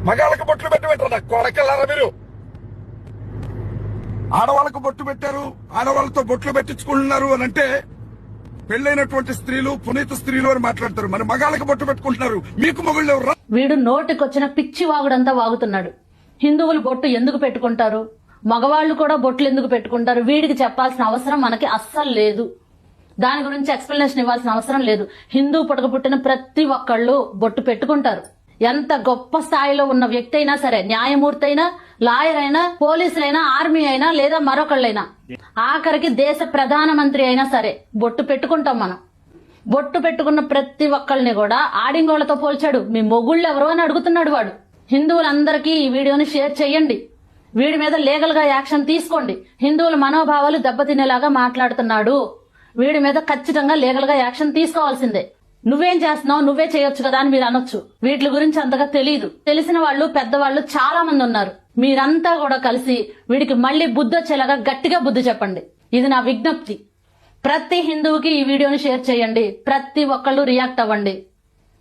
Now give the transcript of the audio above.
మగాళ్ళకి బొట్లు పెట్టి పెట్టరా కొడకెళ్ళారా మీరు? ఆడవాళ్ళకు బొట్టు పెట్టారు, ఆడవాళ్ళతో బొట్లు పెట్టించుకుంటున్నారు అని అంటే పెళ్లైనటువంటి స్త్రీలు పునీత స్త్రీలు అని మాట్లాడతారు. మరి మగాళ్ళకి బొట్టు పెట్టుకుంటున్నారు, మీకు మొగుళ్ళు ఎవరు? వీడు నోటికొచ్చిన పిచ్చి వాగుడంతా వాగుతున్నాడు. హిందువులు బొట్టు ఎందుకు పెట్టుకుంటారు, మగవాళ్ళు కూడా బొట్లు ఎందుకు పెట్టుకుంటారు, వీడికి చెప్పాల్సిన అవసరం మనకి అస్సలు లేదు. దాని గురించి ఎక్స్ప్లెనేషన్ ఇవ్వాల్సిన అవసరం లేదు. హిందూ పుట్టక పుట్టిన ప్రతి ఒక్కళ్ళు బొట్టు పెట్టుకుంటారు. ఎంత గొప్ప స్థాయిలో ఉన్న వ్యక్తి అయినా సరే, న్యాయమూర్తి అయినా, లాయర్ అయినా, పోలీసులైనా, ఆర్మీ అయినా, లేదా మరొకళ్ళైనా, ఆఖరికి దేశ ప్రధానమంత్రి అయినా సరే బొట్టు పెట్టుకుంటాం మనం. బొట్టు పెట్టుకున్న ప్రతి ఒక్కళ్ళని కూడా ఆడింగోళ్లతో పోల్చాడు. మీ మొగుళ్ళు ఎవరు అని అడుగుతున్నాడు వాడు. హిందువులందరికీ ఈ వీడియోని షేర్ చేయండి. వీడి మీద లీగల్ గా యాక్షన్ తీసుకోండి. హిందువుల మనోభావాలు దెబ్బతినేలాగా మాట్లాడుతున్నాడు. వీడి మీద ఖచ్చితంగా లీగల్ గా యాక్షన్ తీసుకోవాల్సిందే. నువ్వేం చేస్తున్నావు, నువ్వే చేయొచ్చు కదా అని మీరు అనొచ్చు. వీటి గురించి అంతగా తెలియదు. తెలిసిన వాళ్ళు పెద్దవాళ్ళు చాలా మంది ఉన్నారు. మీరంతా కూడా కలిసి వీడికి మళ్ళీ బుద్ధి వచ్చేలాగా గట్టిగా బుద్ధి చెప్పండి. ఇది నా విజ్ఞప్తి. ప్రతి హిందువుకి ఈ వీడియోని షేర్ చేయండి. ప్రతి ఒక్కళ్ళు రియాక్ట్ అవ్వండి.